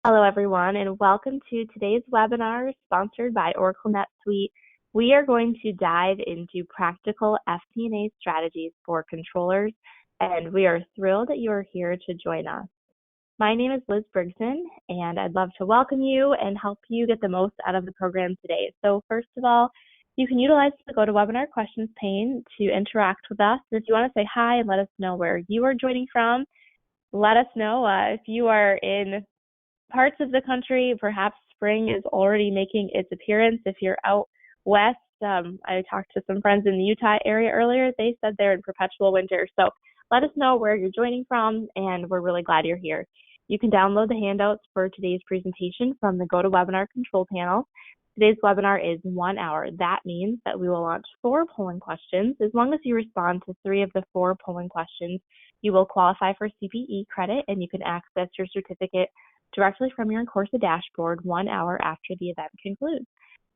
Hello, everyone, and welcome to today's webinar sponsored by Oracle NetSuite. We are going to dive into practical FP&A strategies for controllers, and we are thrilled that you are here to join us. My name is Liz Brigson, and I'd love to welcome you and help you get the most out of the program today. So first of all, you can utilize the GoToWebinar questions pane to interact with us. If you want to say hi and let us know where you are joining from, let us know if you are in parts of the country, perhaps spring is already making its appearance. If you're out west, I talked to some friends in the Utah area earlier. They said they're in perpetual winter. So let us know where you're joining from, and we're really glad you're here. You can download the handouts for today's presentation from the GoToWebinar control panel. Today's webinar is 1 hour. That means that we will launch 4 polling questions. As long as you respond to 3 of the 4 polling questions, you will qualify for CPE credit, and you can access your certificate directly from your Encoursa dashboard 1 hour after the event concludes.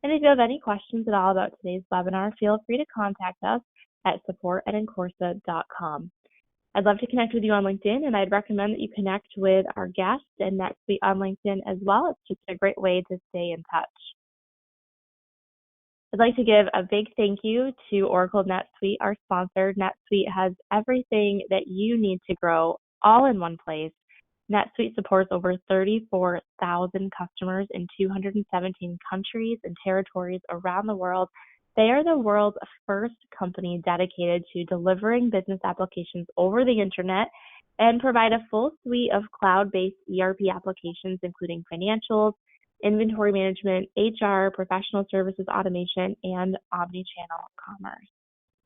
And if you have any questions at all about today's webinar, feel free to contact us at support@encoursa.com. I'd love to connect with you on LinkedIn, and I'd recommend that you connect with our guests and NetSuite on LinkedIn as well. It's just a great way to stay in touch. I'd like to give a big thank you to Oracle NetSuite, our sponsor. NetSuite has everything that you need to grow all in one place. NetSuite supports over 34,000 customers in 217 countries and territories around the world. They are the world's first company dedicated to delivering business applications over the internet and provide a full suite of cloud-based ERP applications, including financials, inventory management, HR, professional services automation, and omni-channel commerce.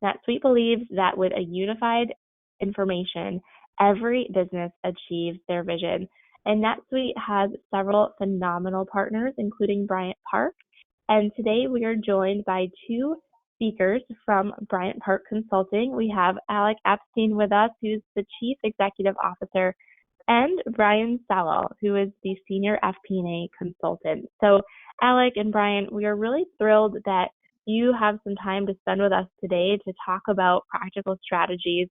NetSuite believes that with a unified information, every business achieves their vision. And NetSuite has several phenomenal partners, including Bryant Park. And today we are joined by 2 speakers from Bryant Park Consulting. We have Alec Epstein with us, who's the Chief Executive Officer, and Brian Sowell, who is the Senior FP&A Consultant. So Alec and Brian, we are really thrilled that you have some time to spend with us today to talk about practical strategies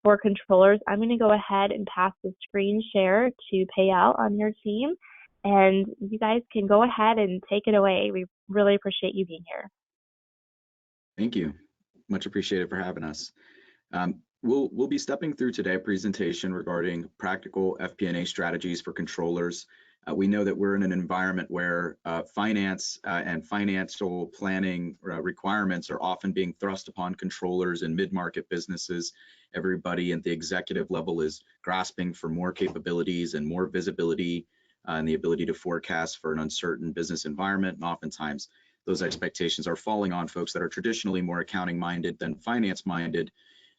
for controllers. I'm going to go ahead and pass the screen share to Payal on your team, and you guys can go ahead and take it away. We really appreciate you being here. Thank you. Much appreciated for having us. We'll be stepping through today a presentation regarding practical FP&A strategies for controllers. We know that we're in an environment where finance and financial planning requirements are often being thrust upon controllers and mid-market businesses. Everybody at the executive level is grasping for more capabilities and more visibility and the ability to forecast for an uncertain business environment. And oftentimes those expectations are falling on folks that are traditionally more accounting minded than finance minded.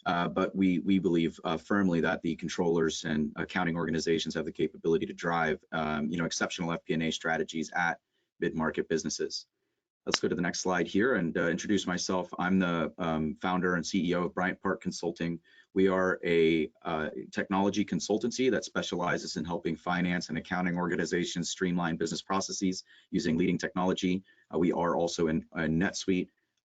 But we believe firmly that the controllers and accounting organizations have the capability to drive exceptional FP&A strategies at mid-market businesses. Let's go to the next slide here and introduce myself. I'm the founder and CEO of Bryant Park Consulting. We are a technology consultancy that specializes in helping finance and accounting organizations streamline business processes using leading technology. We are also a NetSuite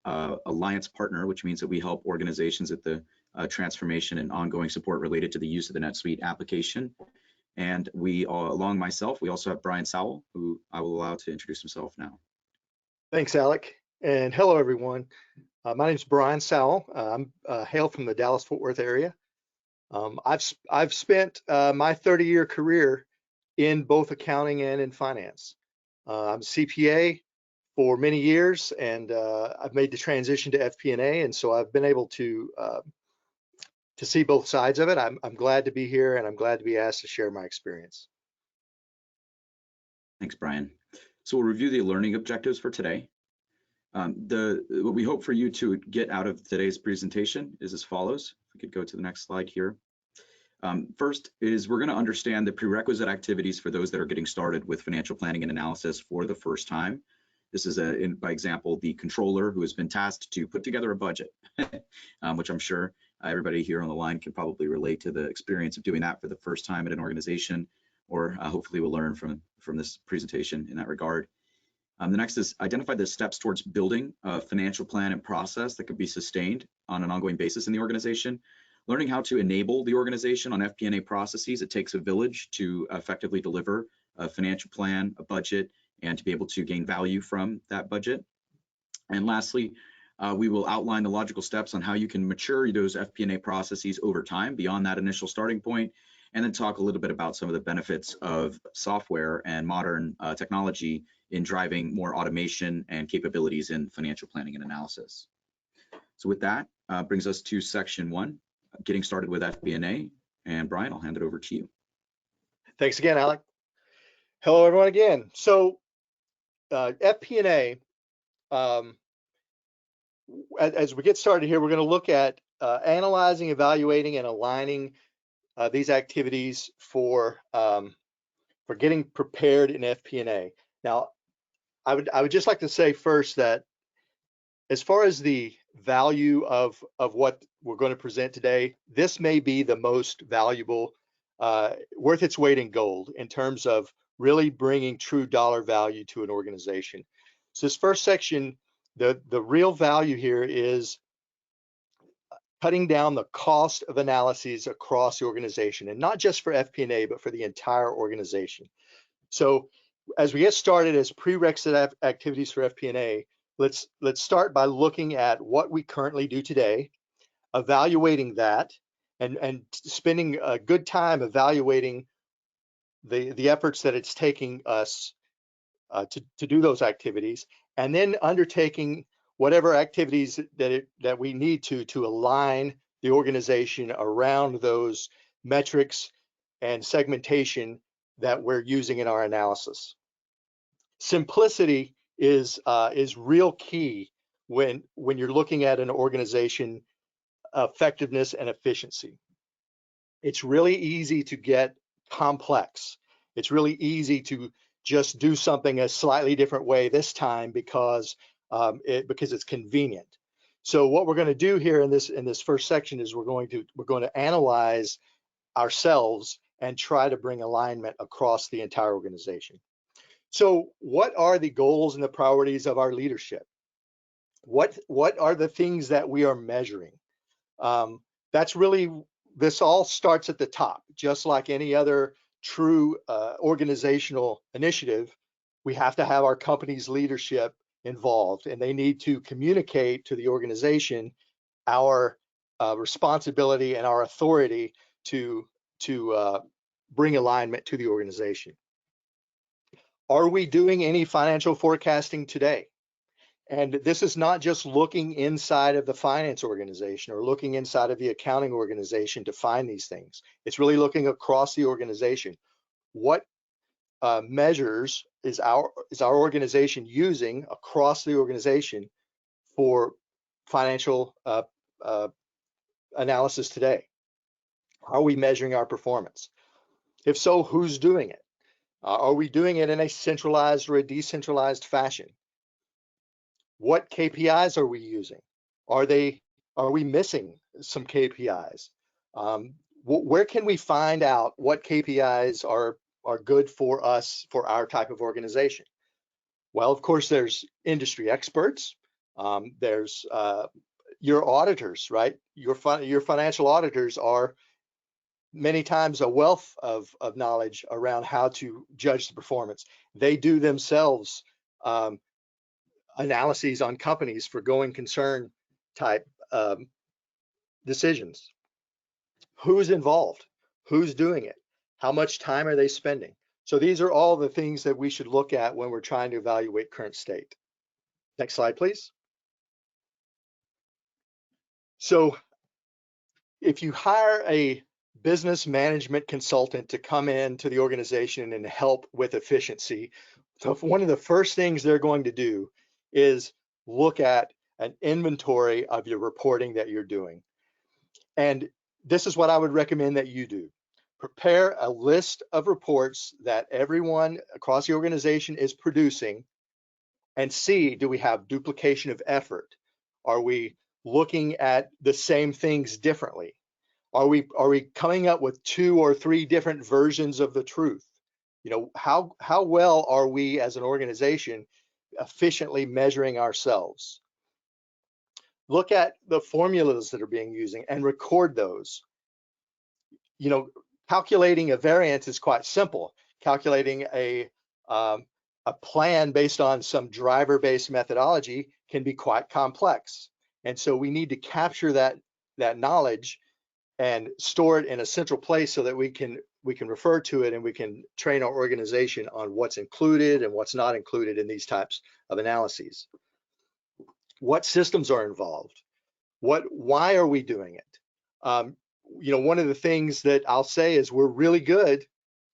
alliance partner, which means that we help organizations at the transformation and ongoing support related to the use of the NetSuite application. And along myself, we also have Brian Sowell, who I will allow to introduce himself now. Thanks, Alec, and hello, everyone. My name is Brian Sowell. I'm hail from the Dallas-Fort Worth area. I've spent my 30-year career in both accounting and in finance. I'm a CPA for many years, and I've made the transition to FP&A, and so I've been able to see both sides of it. I'm glad to be here, and I'm glad to be asked to share my experience. Thanks, Brian. So we'll review the learning objectives for today. What we hope for you to get out of today's presentation is as follows. If we could go to the next slide here. First is we're going to understand the prerequisite activities for those that are getting started with financial planning and analysis for the first time. This is, by example, the controller who has been tasked to put together a budget, which I'm sure everybody here on the line can probably relate to the experience of doing that for the first time at an organization, or hopefully we'll learn from this presentation in that regard. The next is identify the steps towards building a financial plan and process that could be sustained on an ongoing basis in the organization. Learning how to enable the organization on FP&A processes. It takes a village to effectively deliver a financial plan, a budget, and to be able to gain value from that budget. And lastly, we will outline the logical steps on how you can mature those FP&A processes over time beyond that initial starting point, and then talk a little bit about some of the benefits of software and modern technology in driving more automation and capabilities in financial planning and analysis. So with that, brings us to section 1, getting started with FP&A. And Brian, I'll hand it over to you. Thanks again, Alec. Hello, everyone again. So FP&A, as we get started here, we're going to look at analyzing, evaluating, and aligning these activities for getting prepared in FP&A. Now, I would just like to say first that as far as the value of what we're going to present today, this may be the most valuable, worth its weight in gold in terms of really bringing true dollar value to an organization. So this first section, the real value here is cutting down the cost of analyses across the organization, and not just for FP&A, but for the entire organization. So as we get started as prerequisite activities for FP&A, let's start by looking at what we currently do today, evaluating that, and spending a good time evaluating the efforts that it's taking us to do those activities, and then undertaking whatever activities that we need to align the organization around those metrics and segmentation that we're using in our analysis. Simplicity is real key when you're looking at an organization effectiveness and efficiency. It's really easy to get complex. It's really easy to just do something a slightly different way this time because it's convenient. So what we're going to do here in this first section is we're going to analyze ourselves and try to bring alignment across the entire organization. So what are the goals and the priorities of our leadership? What are the things that we are measuring? This all starts at the top. Just like any other true organizational initiative, we have to have our company's leadership involved, and they need to communicate to the organization our responsibility and our authority to bring alignment to the organization. Are we doing any financial forecasting today? And this is not just looking inside of the finance organization or looking inside of the accounting organization to find these things. It's really looking across the organization. What measures is our organization using across the organization for financial analysis today? Are we measuring our performance? If so, who's doing it? Are we doing it in a centralized or a decentralized fashion? What KPIs are we using? Are we missing some KPIs? Where can we find out what KPIs are good for us, for our type of organization? Well, of course, there's industry experts. There's your auditors, right? Your financial auditors are many times a wealth of knowledge around how to judge the performance. They do themselves analyses on companies for going concern type decisions. Who's involved? Who's doing it? How much time are they spending? So these are all the things that we should look at when we're trying to evaluate current state. Next slide, please. So if you hire a business management consultant to come into the organization and help with efficiency, so one of the first things they're going to do is look at an inventory of your reporting that you're doing. And this is what I would recommend that you do. Prepare a list of reports that everyone across the organization is producing, and see, do we have duplication of effort? Are we looking at the same things differently? Are we coming up with 2 or 3 different versions of the truth? You know, how well are we as an organization efficiently measuring ourselves? Look at the formulas that are being used and record those. You know, calculating a variance is quite simple. calculating a plan based on some driver-based methodology can be quite complex. And so we need to capture that knowledge and store it in a central place so that we can refer to it and we can train our organization on what's included and what's not included in these types of analyses. What systems are involved? Why are we doing it? One of the things that I'll say is we're really good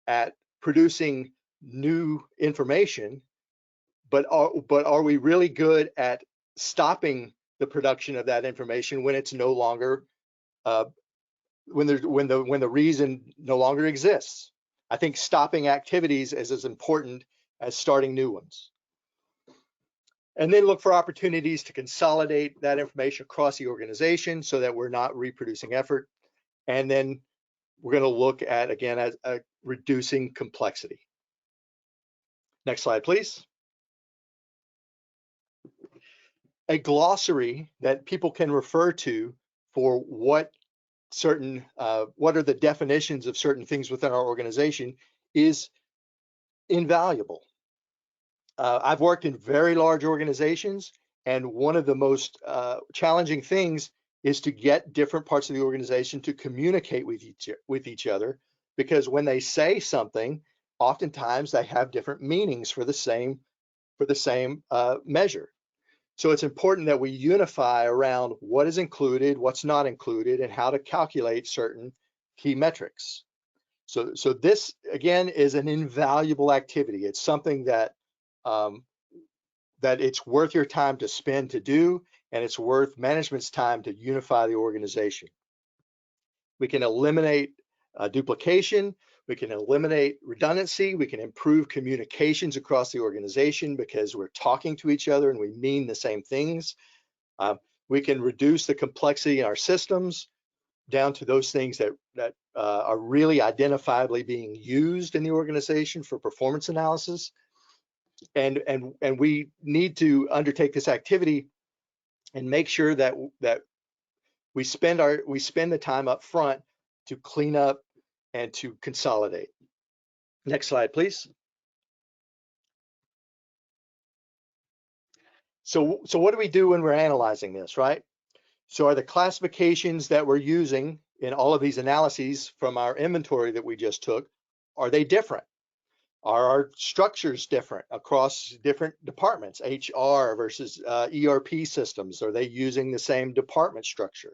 at producing new information, but are we really good at stopping the production of that information when it's no longer when the reason no longer exists? I think stopping activities is as important as starting new ones. And then look for opportunities to consolidate that information across the organization so that we're not reproducing effort. And then we're going to look at, again, at reducing complexity. Next slide, please. A glossary that people can refer to for what are the definitions of certain things within our organization is invaluable. I've worked in very large organizations, and one of the most challenging things is to get different parts of the organization to communicate with each other, because when they say something, oftentimes they have different meanings for the same measure. So it's important that we unify around what is included, what's not included, and how to calculate certain key metrics. So this, again, is an invaluable activity. It's something that it's worth your time to spend to do, and it's worth management's time to unify the organization. We can eliminate duplication, we can eliminate redundancy, we can improve communications across the organization because we're talking to each other and we mean the same things. We can reduce the complexity in our systems down to those things that are really identifiably being used in the organization for performance analysis. And we need to undertake this activity and make sure that we spend the time up front to clean up and to consolidate. Next slide, please. So what do we do when we're analyzing this, right? So are the classifications that we're using in all of these analyses from our inventory that we just took, are they different? Are our structures different across different departments, HR versus ERP systems? Are they using the same department structure?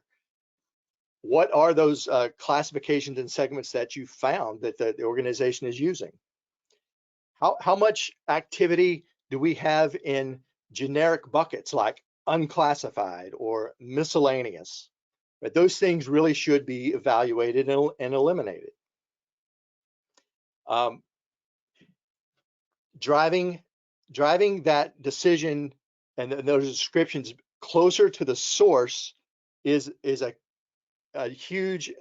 What are those classifications and segments that you found that the organization is using? How much activity do we have in generic buckets like unclassified or miscellaneous? But those things really should be evaluated and eliminated. Driving that decision and those descriptions closer to the source is a huge,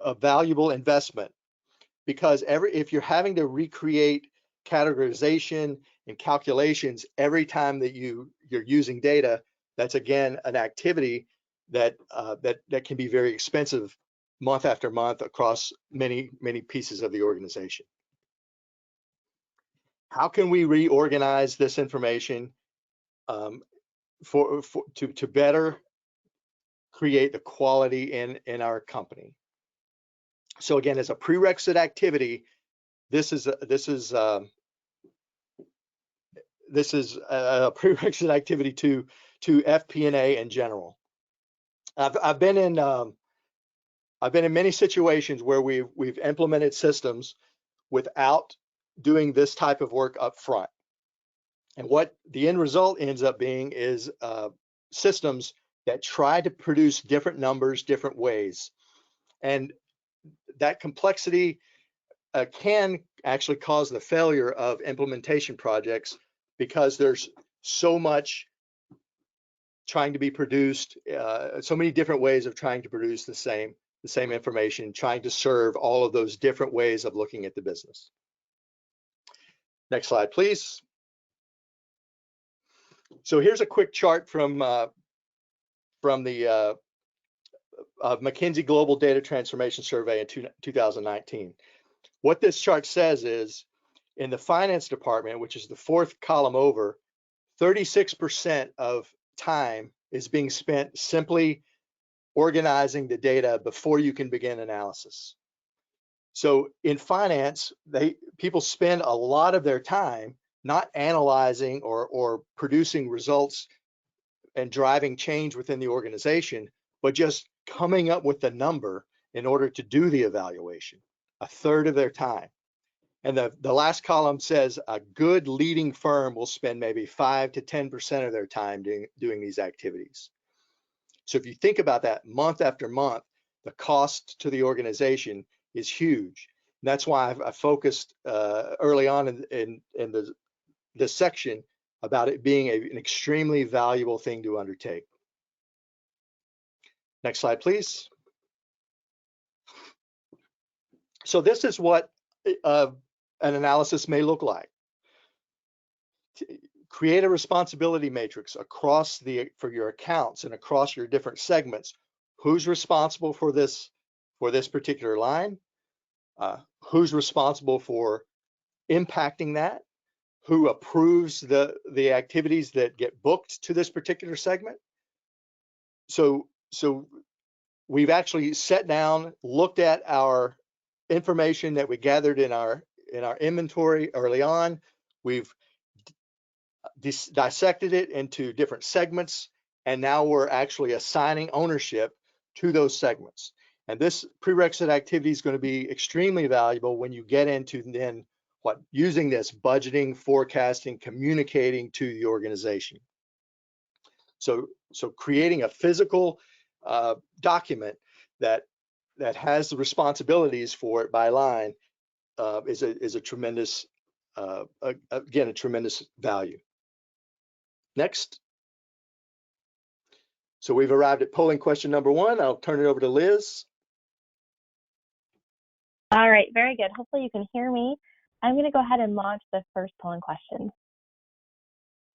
a valuable investment, because if you're having to recreate categorization and calculations every time that you're using data, that's again an activity that can be very expensive month after month across many pieces of the organization. How can we reorganize this information to better create the quality in our company? So again, as a prerequisite activity, this is a prerequisite activity to FP&A in general. I've been in many situations where we've implemented systems without doing this type of work up front, and what the end result ends up being is systems that try to produce different numbers different ways, and that complexity can actually cause the failure of implementation projects, because there's so much trying to be produced, so many different ways of trying to produce the same information, trying to serve all of those different ways of looking at the business. Next slide, please. So here's a quick chart from the McKinsey Global Data Transformation Survey in 2019. What this chart says is in the finance department, which is the fourth column over, 36% of time is being spent simply organizing the data before you can begin analysis. So in finance, people spend a lot of their time not analyzing or producing results and driving change within the organization, but just coming up with the number in order to do the evaluation, a third of their time. And the last column says a good leading firm will spend maybe 5 to 10% of their time doing these activities. So if you think about that month after month, the cost to the organization is huge. And that's why I focused early on in this section about it being an extremely valuable thing to undertake. Next slide, please. So this is what an analysis may look like. Create a responsibility matrix across for your accounts and across your different segments. Who's responsible for this particular line? Who's responsible for impacting that? Who approves the activities that get booked to this particular segment? So we've actually sat down, looked at our information that we gathered in our inventory early on. We've dissected it into different segments, and now we're actually assigning ownership to those segments. And this prerequisite activity is going to be extremely valuable when you get into then using this budgeting, forecasting, communicating to the organization. So creating a physical document that has the responsibilities for it by line is a tremendous, again, a tremendous value. Next. So we've arrived at polling question number 1. I'll turn it over to Liz. All right, very good. Hopefully you can hear me. I'm going to go ahead and launch the first polling question.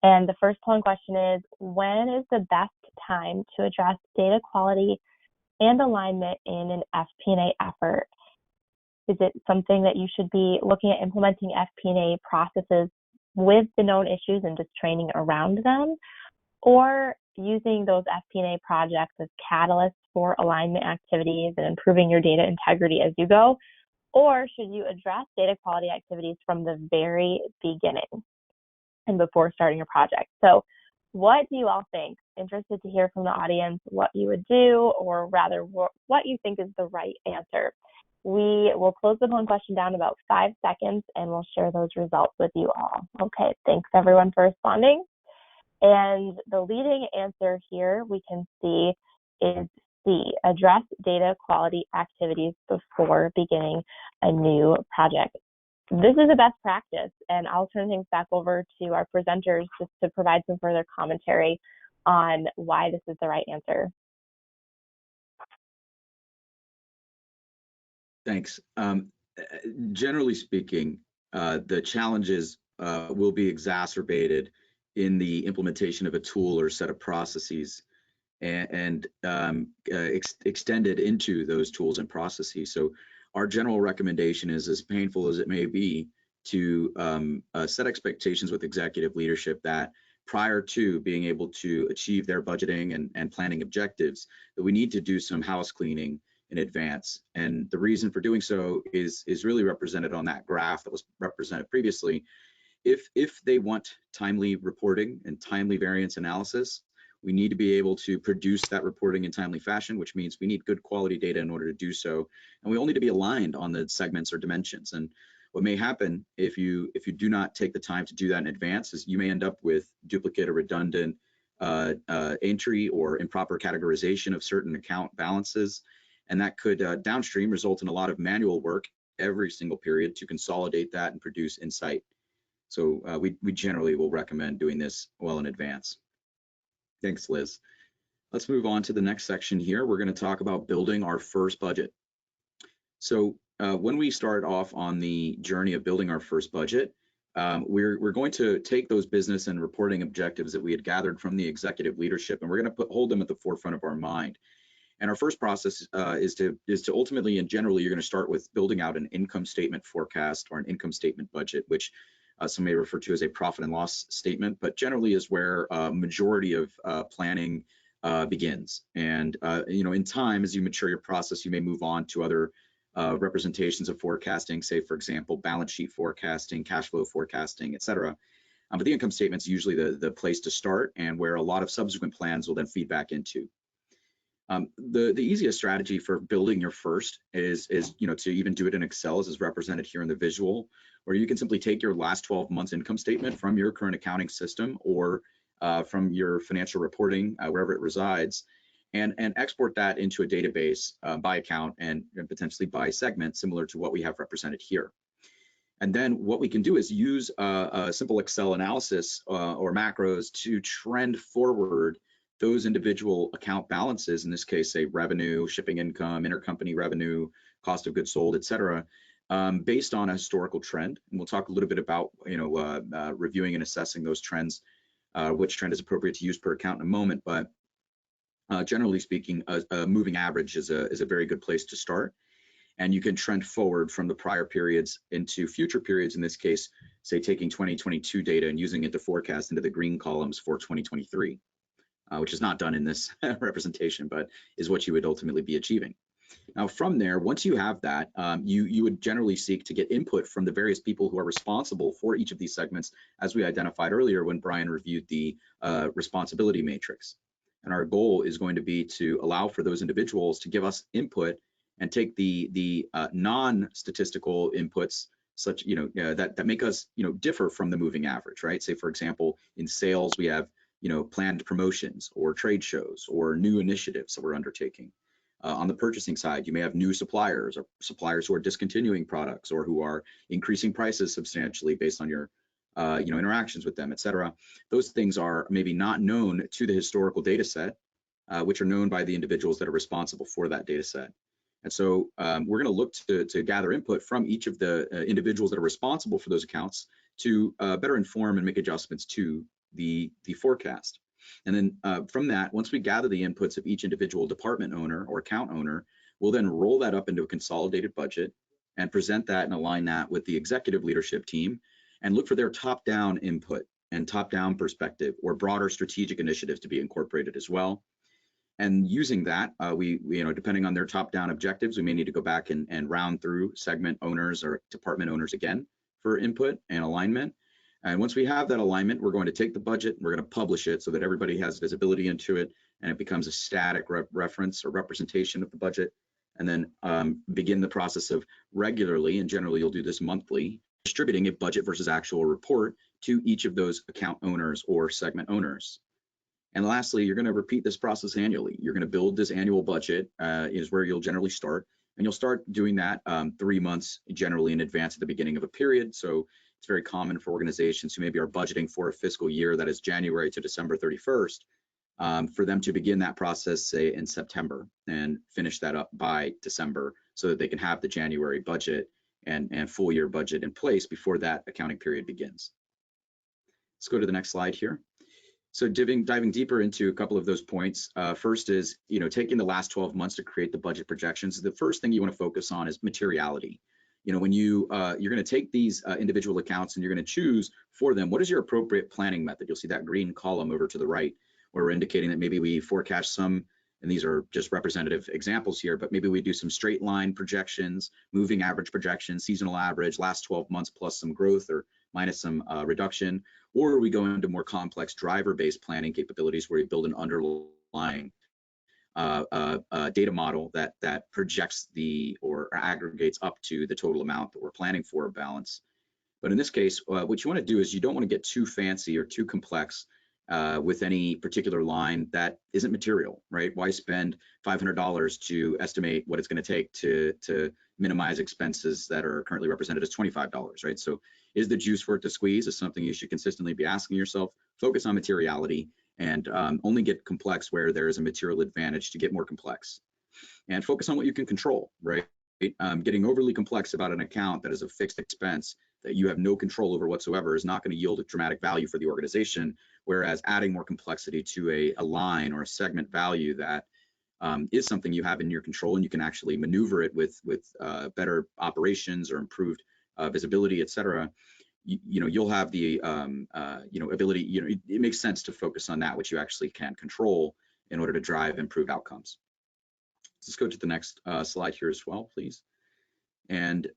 And the first polling question is, when is the best time to address data quality and alignment in an FP&A effort? Is it something that you should be looking at implementing FP&A processes with the known issues and just training around them, or using those FP&A projects as catalysts for alignment activities and improving your data integrity as you go? Or should you address data quality activities from the very beginning and before starting a project? So what do you all think? Interested to hear from the audience what you would do, or rather what you think is the right answer. We will close the polling question down in about 5 seconds, and we'll share those results with you all. Okay, thanks everyone for responding. And the leading answer here we can see is C, address data quality activities before beginning a new project. This is a best practice, and I'll turn things back over to our presenters just to provide some further commentary on why this is the right answer. Thanks. Generally speaking, the challenges will be exacerbated in the implementation of a tool or set of processes and extended into those tools and processes. So our general recommendation is, as painful as it may be, to set expectations with executive leadership that prior to being able to achieve their budgeting and planning objectives, that we need to do some house cleaning in advance. And the reason for doing so is really represented on that graph that was represented previously. If they want timely reporting and timely variance analysis, we need to be able to produce that reporting in timely fashion, which means we need good quality data in order to do so. And we all need to be aligned on the segments or dimensions. And what may happen if you do not take the time to do that in advance is you may end up with duplicate or redundant entry or improper categorization of certain account balances. And that could downstream result in a lot of manual work every single period to consolidate that and produce insight. So we generally will recommend doing this well in advance. Thanks, Liz. Let's move on to the next section here. We're going to talk about building our first budget. So when we start off on the journey of building our first budget, we're going to take those business and reporting objectives that we had gathered from the executive leadership, and we're going to hold them at the forefront of our mind. And our first process is to ultimately and generally, you're going to start with building out an income statement forecast or an income statement budget, which some may refer to as a profit and loss statement, but generally is where majority of planning begins. And in time, as you mature your process, you may move on to other representations of forecasting, say, for example, balance sheet forecasting, cash flow forecasting, et cetera. But the income statement is usually the place to start, and where a lot of subsequent plans will then feed back into. The easiest strategy for building your first is to even do it in Excel, as is represented here in the visual, where you can simply take your last 12 months income statement from your current accounting system or from your financial reporting, wherever it resides, and export that into a database by account and potentially by segment, similar to what we have represented here. And then what we can do is use a simple Excel analysis or macros to trend forward those individual account balances, in this case, say revenue, shipping income, intercompany revenue, cost of goods sold, et cetera, based on a historical trend. And we'll talk a little bit about reviewing and assessing those trends, which trend is appropriate to use per account in a moment. But generally speaking, a moving average is a very good place to start. And you can trend forward from the prior periods into future periods, in this case, say taking 2022 data and using it to forecast into the green columns for 2023. Which is not done in this representation, but is what you would ultimately be achieving. Now, from there, once you have that, you would generally seek to get input from the various people who are responsible for each of these segments, as we identified earlier when Brian reviewed the responsibility matrix. And our goal is going to be to allow for those individuals to give us input and take the non-statistical inputs, such that make us differ from the moving average, right? Say, for example, in sales, we have planned promotions or trade shows or new initiatives that we're undertaking. On the purchasing side, you may have new suppliers or suppliers who are discontinuing products or who are increasing prices substantially based on your interactions with them, et cetera. Those things are maybe not known to the historical data set, which are known by the individuals that are responsible for that data set. And so we're going to look to gather input from each of the individuals that are responsible for those accounts to better inform and make adjustments to the forecast. And then from that, once we gather the inputs of each individual department owner or account owner, we'll then roll that up into a consolidated budget and present that and align that with the executive leadership team and look for their top-down input and top-down perspective or broader strategic initiatives to be incorporated as well. And using that, we depending on their top-down objectives, we may need to go back and round through segment owners or department owners again for input and alignment. And once we have that alignment, we're going to take the budget and we're going to publish it so that everybody has visibility into it and it becomes a static reference or representation of the budget. And then begin the process of regularly, and generally you'll do this monthly, distributing a budget versus actual report to each of those account owners or segment owners. And lastly, you're going to repeat this process annually. You're going to build this annual budget is where you'll generally start. And you'll start doing that 3 months generally in advance at the beginning of a period. So it's very common for organizations who maybe are budgeting for a fiscal year that is January to December 31st, for them to begin that process, say, in September and finish that up by December so that they can have the January budget and full year budget in place before that accounting period begins. Let's go to the next slide here. So diving deeper into a couple of those points, first is, taking the last 12 months to create the budget projections. The first thing you want to focus on is materiality. When you're going to take these individual accounts and you're going to choose for them, what is your appropriate planning method? You'll see that green column over to the right, where we're indicating that maybe we forecast some, and these are just representative examples here, but maybe we do some straight line projections, moving average projections, seasonal average, last 12 months plus some growth or minus some reduction, or we go into more complex driver-based planning capabilities where you build an underlying data model that projects or aggregates up to the total amount that we're planning for a balance. But in this case, what you want to do is you don't want to get too fancy or too complex with any particular line that isn't material, right? Why spend $500 to estimate what it's going to take to minimize expenses that are currently represented as $25, right? So is the juice for it to squeeze is something you should consistently be asking yourself. Focus on materiality and only get complex where there is a material advantage to get more complex. And focus on what you can control, right? Getting overly complex about an account that is a fixed expense that you have no control over whatsoever is not going to yield a dramatic value for the organization, whereas adding more complexity to a line or a segment value that is something you have in your control, and you can actually maneuver it with better operations or improved visibility, et cetera, you'll have the ability. It makes sense to focus on that which you actually can control in order to drive improved outcomes. Let's go to the next slide here as well, please. And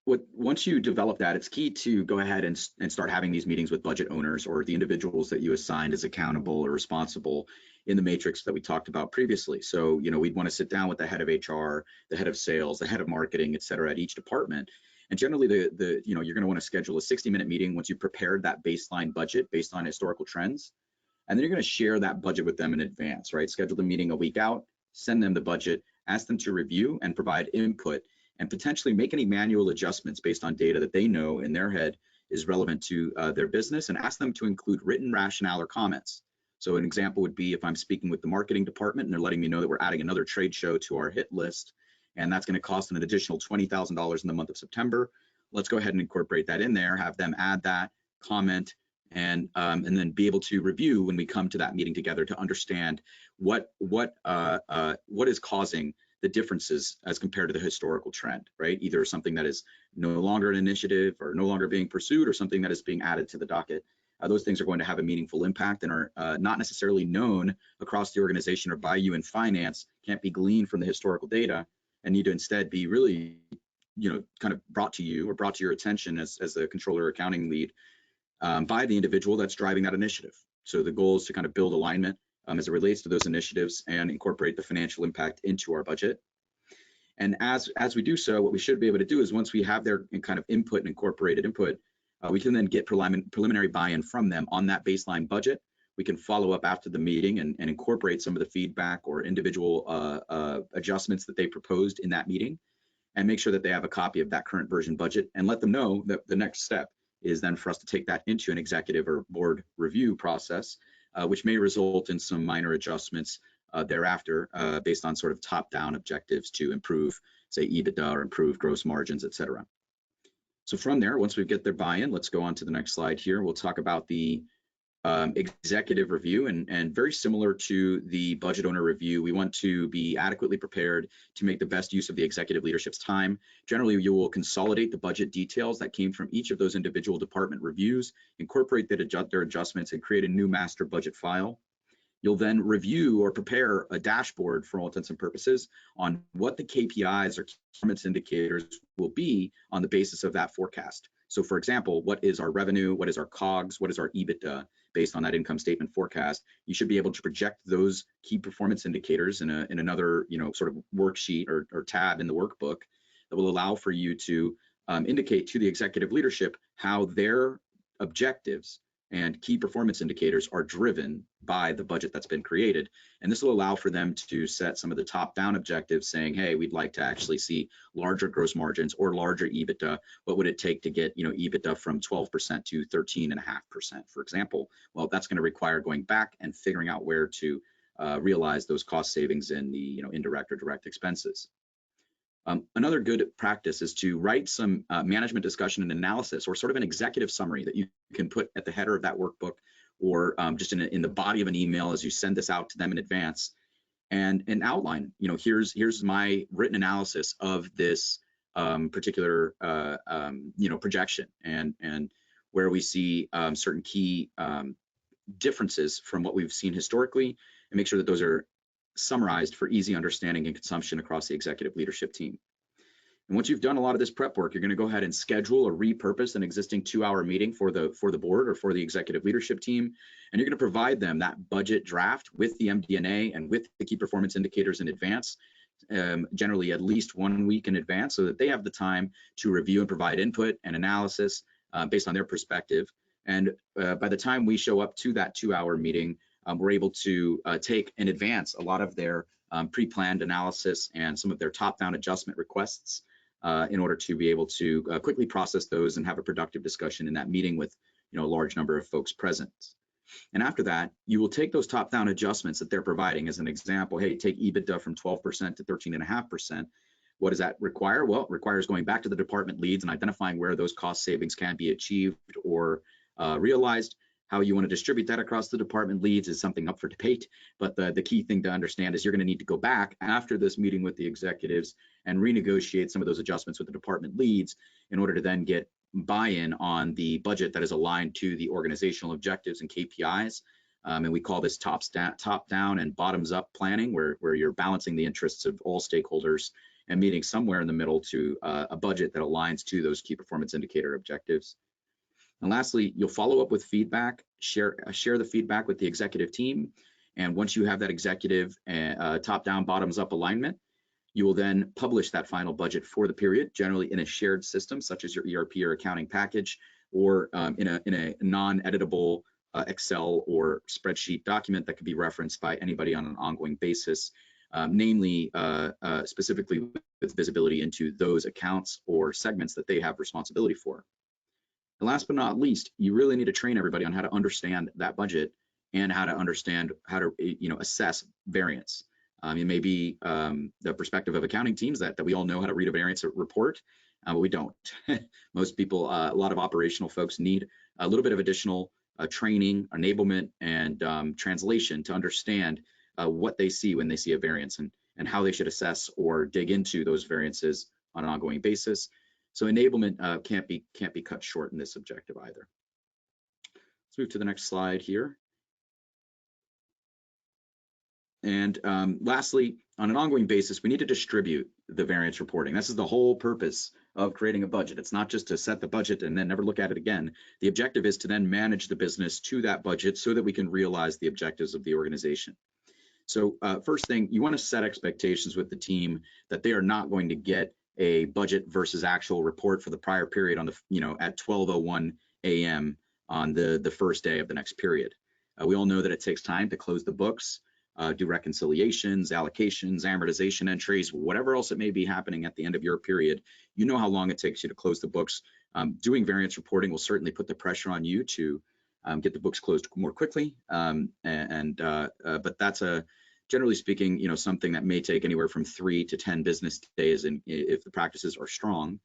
once you develop that, it's key to go ahead and start having these meetings with budget owners or the individuals that you assigned as accountable or responsible in the matrix that we talked about previously. So, we'd want to sit down with the head of HR, the head of sales, the head of marketing, et cetera, at each department. And generally, you're going to want to schedule a 60-minute meeting once you've prepared that baseline budget based on historical trends. And then you're going to share that budget with them in advance, right? Schedule the meeting a week out, send them the budget, ask them to review and provide input, and potentially make any manual adjustments based on data that they know in their head is relevant to their business, and ask them to include written rationale or comments. So an example would be if I'm speaking with the marketing department and they're letting me know that we're adding another trade show to our hit list, and that's going to cost an additional $20,000 in the month of September. Let's go ahead and incorporate that in there, have them add that, comment, and then be able to review when we come to that meeting together to understand what is causing the differences as compared to the historical trend, right? Either something that is no longer an initiative or no longer being pursued, or something that is being added to the docket. Those things are going to have a meaningful impact and are not necessarily known across the organization or by you in finance, can't be gleaned from the historical data, and need to instead be really, kind of brought to you or brought to your attention as the controller accounting lead by the individual that's driving that initiative. So the goal is to kind of build alignment as it relates to those initiatives and incorporate the financial impact into our budget. And as we do so, what we should be able to do is, once we have their kind of input and incorporated input, we can then get preliminary buy-in from them on that baseline budget. We can follow up after the meeting and incorporate some of the feedback or individual adjustments that they proposed in that meeting, and make sure that they have a copy of that current version budget, and let them know that the next step is then for us to take that into an executive or board review process, which may result in some minor adjustments thereafter based on sort of top-down objectives to improve, say, EBITDA or improve gross margins, et cetera. So from there, once we get their buy-in, let's go on to the next slide here. We'll talk about the executive review, and very similar to the budget owner review, we want to be adequately prepared to make the best use of the executive leadership's time. Generally, you will consolidate the budget details that came from each of those individual department reviews, incorporate their adjustments, and create a new master budget file. You'll then review or prepare a dashboard for all intents and purposes on what the KPIs or performance indicators will be on the basis of that forecast. So for example, what is our revenue? What is our COGS? What is our EBITDA based on that income statement forecast? You should be able to project those key performance indicators in another sort of worksheet or tab in the workbook that will allow for you to indicate to the executive leadership how their objectives and key performance indicators are driven by the budget that's been created. And this will allow for them to set some of the top-down objectives, saying, hey, we'd like to actually see larger gross margins or larger EBITDA. What would it take to get EBITDA from 12% to 13.5%, for example? Well, that's going to require going back and figuring out where to realize those cost savings in the indirect or direct expenses. Another good practice is to write some management discussion and analysis, or sort of an executive summary that you can put at the header of that workbook, or just in the body of an email as you send this out to them in advance, and outline, here's my written analysis of this particular projection, and where we see certain key differences from what we've seen historically, and make sure that those are summarized for easy understanding and consumption across the executive leadership team. And once you've done a lot of this prep work, you're going to go ahead and schedule or repurpose an existing 2-hour meeting for the board or for the executive leadership team, and you're going to provide them that budget draft with the MD&A and with the key performance indicators in advance, generally at least 1 week in advance, so that they have the time to review and provide input and analysis based on their perspective. And by the time we show up to that 2-hour meeting, we're able to take in advance a lot of their pre-planned analysis and some of their top-down adjustment requests in order to be able to quickly process those and have a productive discussion in that meeting with a large number of folks present. And after that, you will take those top-down adjustments that they're providing as an example. Hey, take EBITDA from 12% to 13.5%. What does that require? Well, it requires going back to the department leads and identifying where those cost savings can be achieved or realized, How you want to distribute that across the department leads is something up for debate, but the key thing to understand is you're going to need to go back after this meeting with the executives and renegotiate some of those adjustments with the department leads in order to then get buy-in on the budget that is aligned to the organizational objectives and KPIs. And we call this top-down and bottoms-up planning, where you're balancing the interests of all stakeholders and meeting somewhere in the middle to a budget that aligns to those key performance indicator objectives. And lastly, you'll follow up with feedback, share the feedback with the executive team. And once you have that executive top-down, bottoms-up alignment, you will then publish that final budget for the period, generally in a shared system, such as your ERP or accounting package, or in a non-editable Excel or spreadsheet document that could be referenced by anybody on an ongoing basis, namely specifically with visibility into those accounts or segments that they have responsibility for. And last but not least, you really need to train everybody on how to understand that budget and how to understand how to assess variance. It may be the perspective of accounting teams that we all know how to read a variance report, but we don't. Most people, a lot of operational folks need a little bit of additional training, enablement, and translation to understand what they see when they see a variance and how they should assess or dig into those variances on an ongoing basis. So enablement can't be cut short in this objective either. Let's move to the next slide here. And lastly, on an ongoing basis, we need to distribute the variance reporting. This is the whole purpose of creating a budget. It's not just to set the budget and then never look at it again. The objective is to then manage the business to that budget so that we can realize the objectives of the organization. So first thing, you want to set expectations with the team that they are not going to get a budget versus actual report for the prior period on the at 12:01 a.m. on the first day of the next period. We all know that it takes time to close the books, do reconciliations, allocations, amortization entries, whatever else it may be happening at the end of your period. You know how long it takes you to close the books. Doing variance reporting will certainly put the pressure on you to get the books closed more quickly. But that's generally speaking, something that may take anywhere from 3 to 10 business days, and if the practices are strong.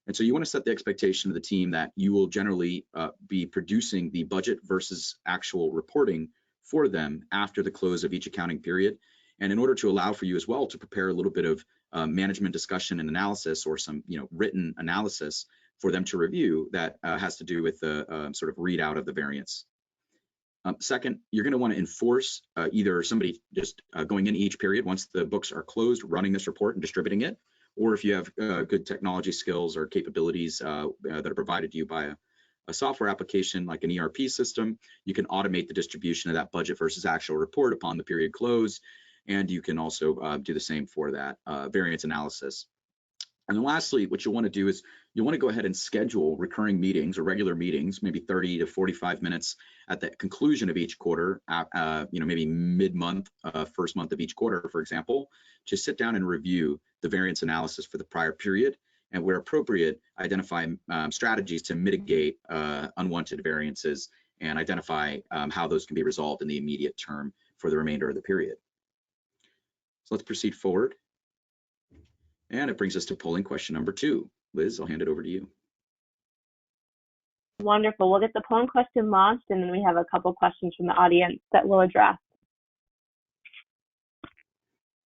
And so you want to set the expectation of the team that you will generally be producing the budget versus actual reporting for them after the close of each accounting period. And in order to allow for you as well to prepare a little bit of management discussion and analysis, or some written analysis for them to review that has to do with the sort of readout of the variance. Second, you're going to want to enforce either somebody just going in each period once the books are closed, running this report and distributing it, or if you have good technology skills or capabilities that are provided to you by a software application like an ERP system, you can automate the distribution of that budget versus actual report upon the period close, and you can also do the same for that variance analysis. And then lastly, what you'll want to do is you'll want to go ahead and schedule recurring meetings or regular meetings, maybe 30 to 45 minutes at the conclusion of each quarter, maybe mid-month, first month of each quarter, for example, to sit down and review the variance analysis for the prior period, and where appropriate, identify strategies to mitigate unwanted variances and identify how those can be resolved in the immediate term for the remainder of the period. So let's proceed forward. And it brings us to polling question number 2. Liz, I'll hand it over to you. Wonderful. We'll get the polling question launched, and then we have a couple questions from the audience that we'll address.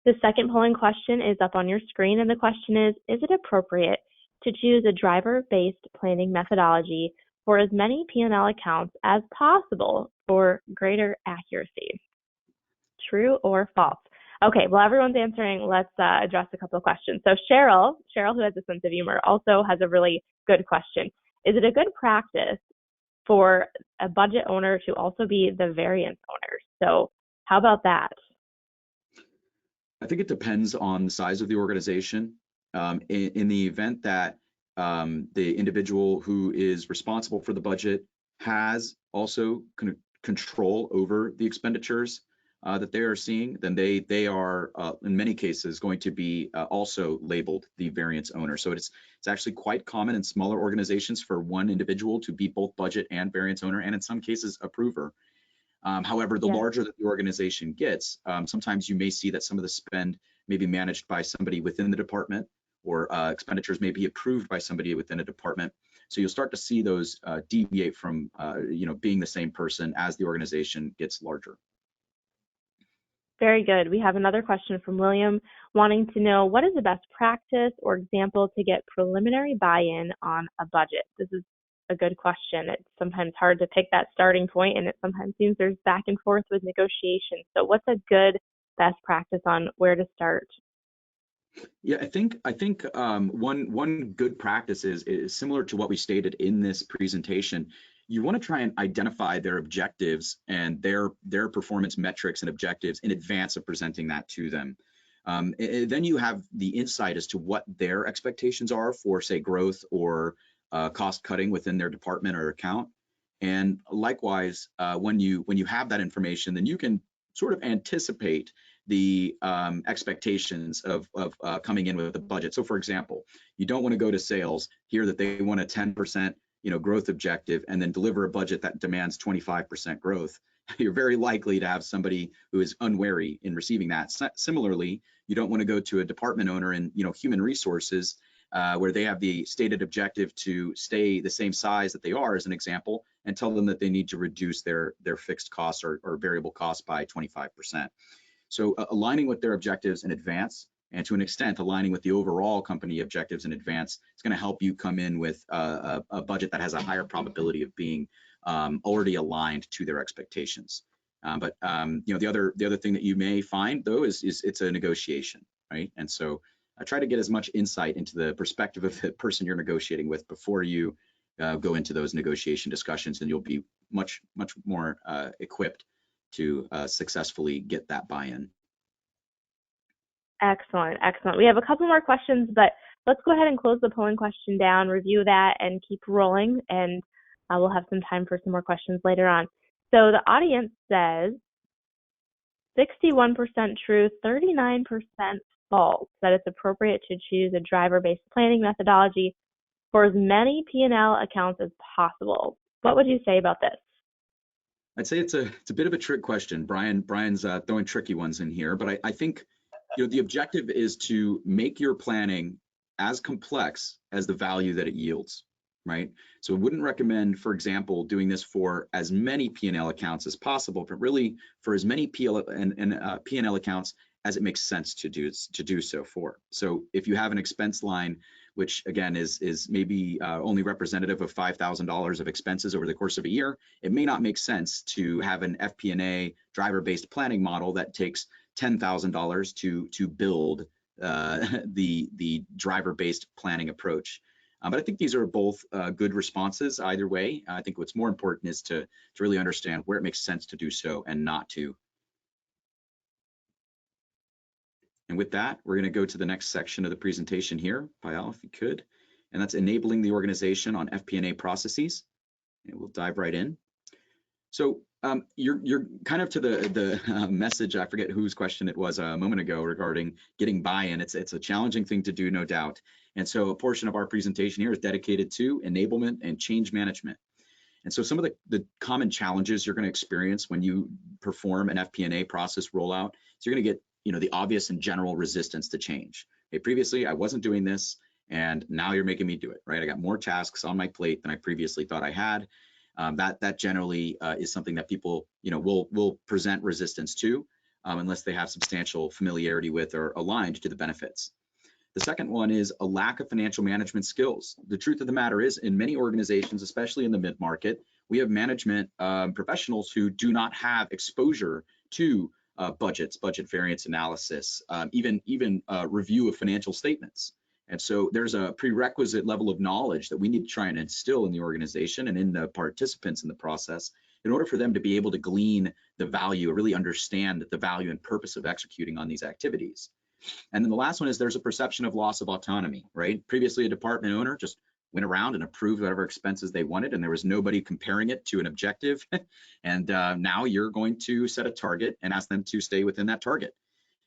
The second polling question is up on your screen, and the question is it appropriate to choose a driver-based planning methodology for as many P&L accounts as possible for greater accuracy? True or false? Okay, well, everyone's answering. Let's address a couple of questions. So Cheryl, who has a sense of humor, also has a really good question. Is it a good practice for a budget owner to also be the variance owner? So how about that? I think it depends on the size of the organization. In the event that the individual who is responsible for the budget has also control over the expenditures that they are seeing, then they are in many cases going to be also labeled the variance owner. So it's actually quite common in smaller organizations for one individual to be both budget and variance owner, and in some cases approver. However, the larger that the organization gets, sometimes you may see that some of the spend may be managed by somebody within the department or expenditures may be approved by somebody within a department. So you'll start to see those deviate from being the same person as the organization gets larger. Very good. We have another question from William wanting to know, what is the best practice or example to get preliminary buy-in on a budget? This is a good question. It's sometimes hard to pick that starting point, and it sometimes seems there's back and forth with negotiations. So what's a good best practice on where to start? Yeah, I think one good practice is similar to what we stated in this presentation. You want to try and identify their objectives and their performance metrics and objectives in advance of presenting that to them. Then you have the insight as to what their expectations are for, say, growth or cost cutting within their department or account. And likewise, when you have that information, then you can sort of anticipate the expectations of coming in with a budget. So for example, you don't want to go to sales, hear that they want a 10% growth objective, and then deliver a budget that demands 25% growth. You're very likely to have somebody who is unwary in receiving that. Similarly, you don't want to go to a department owner in human resources where they have the stated objective to stay the same size that they are, as an example, and tell them that they need to reduce their fixed costs or variable costs by 25%. So aligning with their objectives in advance, and to an extent aligning with the overall company objectives in advance, it's going to help you come in with a budget that has a higher probability of being already aligned to their expectations. But the other thing that you may find though is it's a negotiation, right? And so try to get as much insight into the perspective of the person you're negotiating with before you go into those negotiation discussions, and you'll be much more equipped to successfully get that buy-in. Excellent. We have a couple more questions, but let's go ahead and close the polling question down, review that, and keep rolling, and we'll have some time for some more questions later on. So the audience says 61% true, 39% false, that it's appropriate to choose a driver-based planning methodology for as many P&L accounts as possible. What would you say about this? I'd say it's a bit of a trick question. Brian's throwing tricky ones in here, but I think the objective is to make your planning as complex as the value that it yields, right? So I wouldn't recommend, for example, doing this for as many P&L accounts as possible, but really for as many P&L accounts as it makes sense to do so for. So if you have an expense line, which again is maybe only representative of $5,000 of expenses over the course of a year, it may not make sense to have an FP&A driver-based planning model that takes $10,000 to build the driver-based planning approach. But I think these are both good responses either way. I think what's more important is to really understand where it makes sense to do so and not to. And with that, we're going to go to the next section of the presentation here, Payal, if you could, and that's enabling the organization on FP&A processes. And we'll dive right in. So you're kind of to the message, I forget whose question it was a moment ago regarding getting buy-in. It's a challenging thing to do, no doubt. And so a portion of our presentation here is dedicated to enablement and change management. And so some of the common challenges you're going to experience when you perform an FP&A process rollout, so you're going to get the obvious and general resistance to change. Hey, previously I wasn't doing this, and now you're making me do it, right? I got more tasks on my plate than I previously thought I had. That generally is something that people will present resistance to unless they have substantial familiarity with or aligned to the benefits. The second one is a lack of financial management skills. The truth of the matter is, in many organizations, especially in the mid-market, we have management professionals who do not have exposure to budget variance analysis, even review of financial statements. And so there's a prerequisite level of knowledge that we need to try and instill in the organization and in the participants in the process in order for them to be able to glean the value, or really understand the value and purpose of executing on these activities. And then the last one is there's a perception of loss of autonomy, right? Previously, a department owner just went around and approved whatever expenses they wanted, and there was nobody comparing it to an objective. And now you're going to set a target and ask them to stay within that target.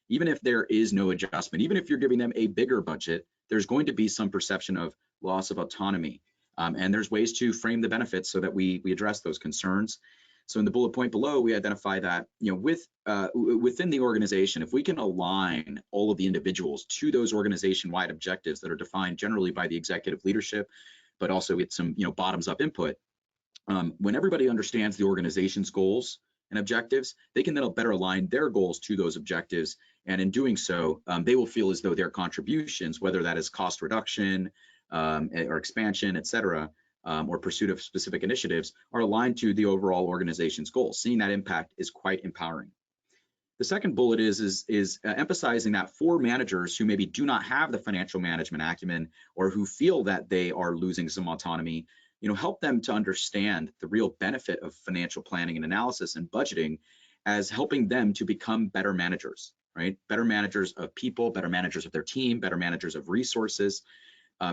Even if there is no adjustment, even if you're giving them a bigger budget, there's going to be some perception of loss of autonomy. And there's ways to frame the benefits so that we address those concerns. So in the bullet point below, we identify that, within the organization, if we can align all of the individuals to those organization-wide objectives that are defined generally by the executive leadership, but also with some, bottoms-up input, when everybody understands the organization's goals and objectives, they can then better align their goals to those objectives. And in doing so, they will feel as though their contributions, whether that is cost reduction or expansion, et cetera, or pursuit of specific initiatives, are aligned to the overall organization's goals. Seeing that impact is quite empowering. The second bullet is emphasizing that for managers who maybe do not have the financial management acumen or who feel that they are losing some autonomy, help them to understand the real benefit of financial planning and analysis and budgeting as helping them to become better managers, right? Better managers of people, better managers of their team, better managers of resources.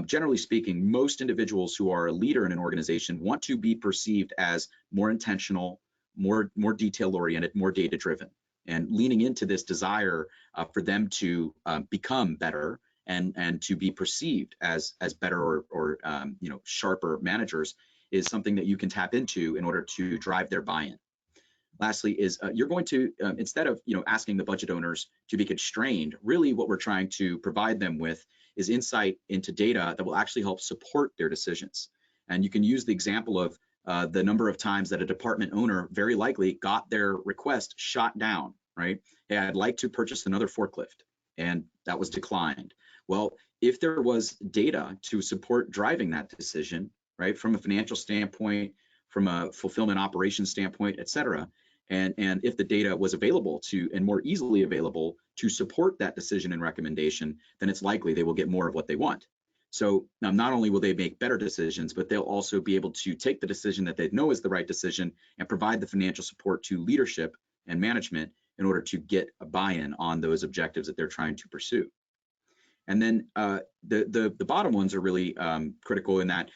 Generally speaking, most individuals who are a leader in an organization want to be perceived as more intentional, more detail-oriented, more data-driven, and leaning into this desire for them to become better and to be perceived as better or sharper managers is something that you can tap into in order to drive their buy-in. Lastly is you're going to, instead of asking the budget owners to be constrained, really what we're trying to provide them with is insight into data that will actually help support their decisions. And you can use the example of the number of times that a department owner very likely got their request shot down, right? Hey, I'd like to purchase another forklift, and that was declined. Well, if there was data to support driving that decision, right, from a financial standpoint, from a fulfillment operations standpoint, et cetera, and if the data was available to and more easily available to support that decision and recommendation, then it's likely they will get more of what they want. So now not only will they make better decisions, but they'll also be able to take the decision that they know is the right decision and provide the financial support to leadership and management in order to get a buy-in on those objectives that they're trying to pursue. And then the bottom ones are really critical in that,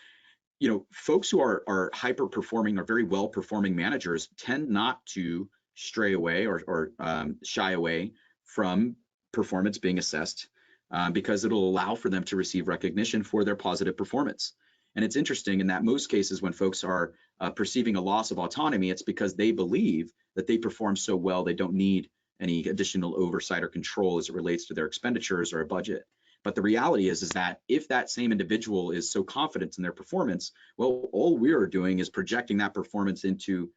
folks who are hyper performing or very well performing managers tend not to stray away or shy away from performance being assessed because it'll allow for them to receive recognition for their positive performance. And it's interesting in that most cases when folks are perceiving a loss of autonomy, it's because they believe that they perform so well they don't need any additional oversight or control as it relates to their expenditures or a budget. But the reality is that if that same individual is so confident in their performance, well, all we are doing is projecting that performance into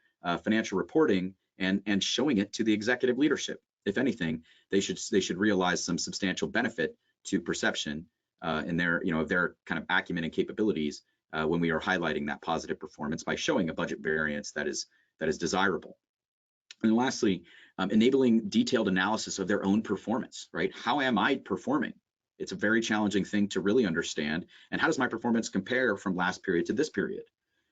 financial reporting and showing it to the executive leadership. If anything, they should realize some substantial benefit to perception in their their kind of acumen and capabilities when we are highlighting that positive performance by showing a budget variance that is desirable. And lastly, enabling detailed analysis of their own performance, right? How am I performing? It's a very challenging thing to really understand. And how does my performance compare from last period to this period?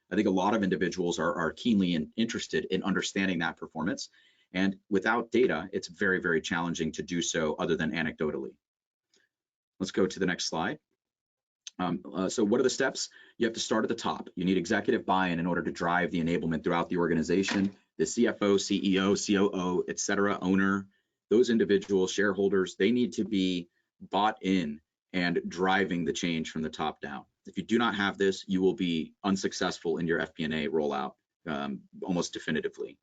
I think a lot of individuals are keenly interested in understanding that performance. And without data, it's very, very challenging to do so other than anecdotally. Let's go to the next slide. So what are the steps? You have to start at the top. You need executive buy-in in order to drive the enablement throughout the organization. The CFO, CEO, COO, et cetera, owner, those individuals, shareholders, they need to be bought in and driving the change from the top down. If you do not have this, you will be unsuccessful in your FP&A rollout almost definitively.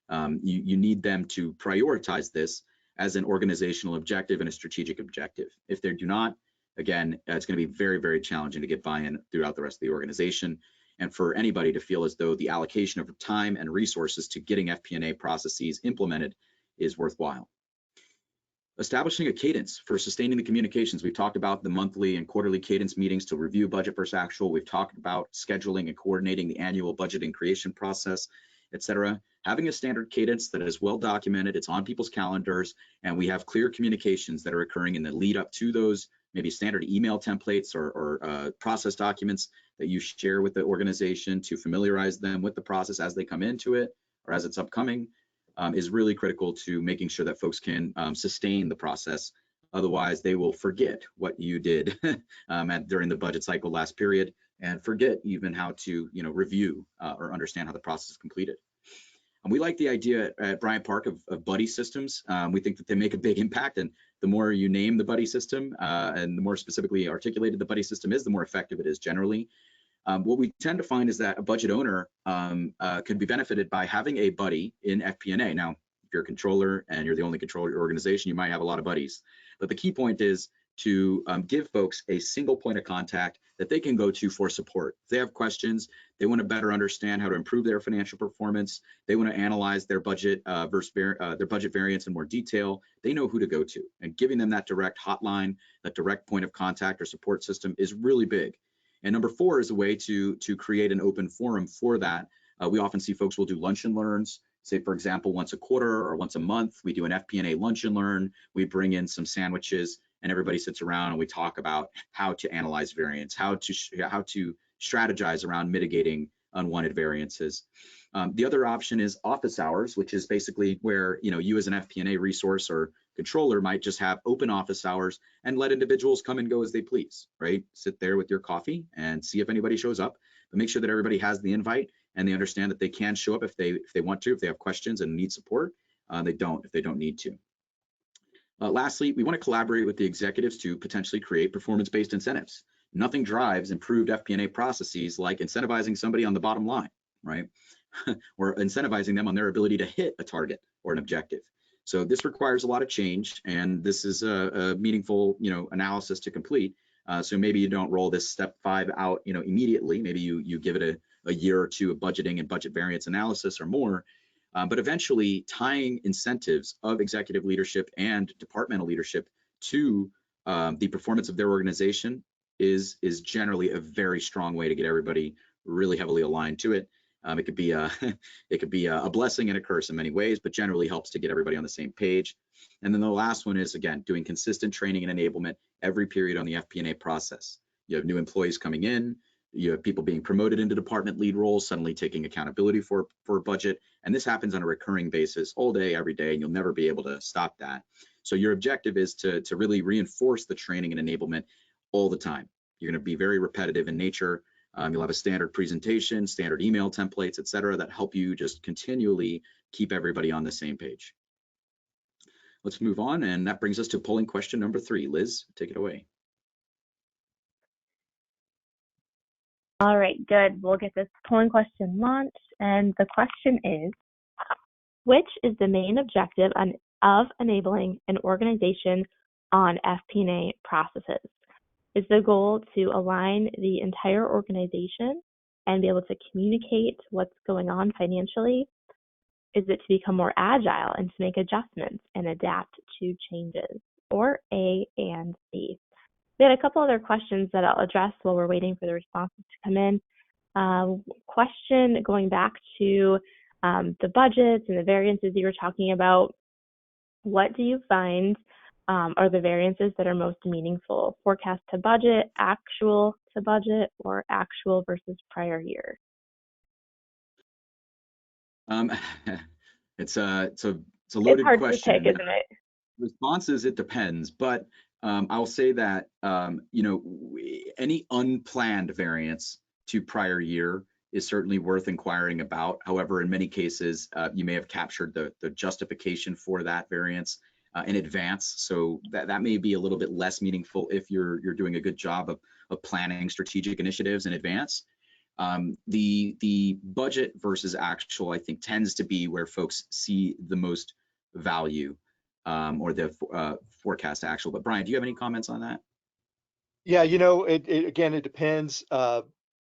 You need them to prioritize this as an organizational objective and a strategic objective. If they do not, again, it's going to be very, very challenging to get buy-in throughout the rest of the organization and for anybody to feel as though the allocation of time and resources to getting FP&A processes implemented is worthwhile. Establishing a cadence for sustaining the communications. We've talked about the monthly and quarterly cadence meetings to review budget versus actual. We've talked about scheduling and coordinating the annual budget and creation process, et cetera. Having a standard cadence that is well documented, it's on people's calendars, and we have clear communications that are occurring in the lead up to those, maybe standard email templates or process documents that you share with the organization to familiarize them with the process as they come into it or as it's upcoming. Is really critical to making sure that folks can sustain the process. Otherwise, they will forget what you did during the budget cycle last period and forget even how to review or understand how the process is completed. And we like the idea at Bryant Park of buddy systems. We think that they make a big impact, and the more you name the buddy system and the more specifically articulated the buddy system is, the more effective it is generally. What we tend to find is that a budget owner could be benefited by having a buddy in FP&A. Now, if you're a controller and you're the only controller in your organization, you might have a lot of buddies. But the key point is to give folks a single point of contact that they can go to for support. If they have questions, they want to better understand how to improve their financial performance, they want to analyze their budget their budget variance in more detail, they know who to go to. And giving them that direct hotline, that direct point of contact or support system is really big. And number 4 is a way to create an open forum for that. We often see folks will do lunch and learns. Say, for example, once a quarter or once a month, we do an FP&A lunch and learn. We bring in some sandwiches and everybody sits around and we talk about how to analyze variance, how to strategize around mitigating unwanted variances. The other option is office hours, which is basically where you as an FP&A resource or controller might just have open office hours and let individuals come and go as they please, right? Sit there with your coffee and see if anybody shows up, but make sure that everybody has the invite and they understand that they can show up if they want to, if they have questions and need support. They don't if they don't need to. Lastly, we want to collaborate with the executives to potentially create performance-based incentives. Nothing drives improved FP&A processes like incentivizing somebody on the bottom line, right? Or incentivizing them on their ability to hit a target or an objective. So this requires a lot of change, and this is a meaningful, analysis to complete. So maybe you don't roll this step 5 out, immediately. Maybe you give it a year or 2 of budgeting and budget variance analysis or more. But eventually tying incentives of executive leadership and departmental leadership to the performance of their organization is generally a very strong way to get everybody really heavily aligned to it. It could be a blessing and a curse in many ways, but generally helps to get everybody on the same page. And then the last one is, again, doing consistent training and enablement every period on the FP&A process. You have new employees coming in, you have people being promoted into department lead roles, suddenly taking accountability for a budget. And this happens on a recurring basis all day, every day, and you'll never be able to stop that. So your objective is to really reinforce the training and enablement all the time. You're going to be very repetitive in nature. You'll have a standard presentation, standard email templates, et cetera, that help you just continually keep everybody on the same page. Let's move on, and that brings us to polling question number 3. Liz, take it away. All right, good. We'll get this polling question launched, and the question is, which is the main objective of enabling an organization on FP&A processes? Is the goal to align the entire organization and be able to communicate what's going on financially? Is it to become more agile and to make adjustments and adapt to changes? Or A and B? We had a couple other questions that I'll address while we're waiting for the responses to come in. Question going back to the budgets and the variances you were talking about. What do you find are the variances that are most meaningful? Forecast to budget, actual to budget, or actual versus prior year? It's a loaded hard question. to pick, isn't it? Response is it depends, but I'll say that any unplanned variance to prior year is certainly worth inquiring about. However, in many cases, you may have captured the justification for that variance in advance, so that may be a little bit less meaningful if you're doing a good job of planning strategic initiatives in advance. The budget versus actual, I think, tends to be where folks see the most value, or the forecast to actual. But Bryant, do you have any comments on that? Yeah, again, it depends.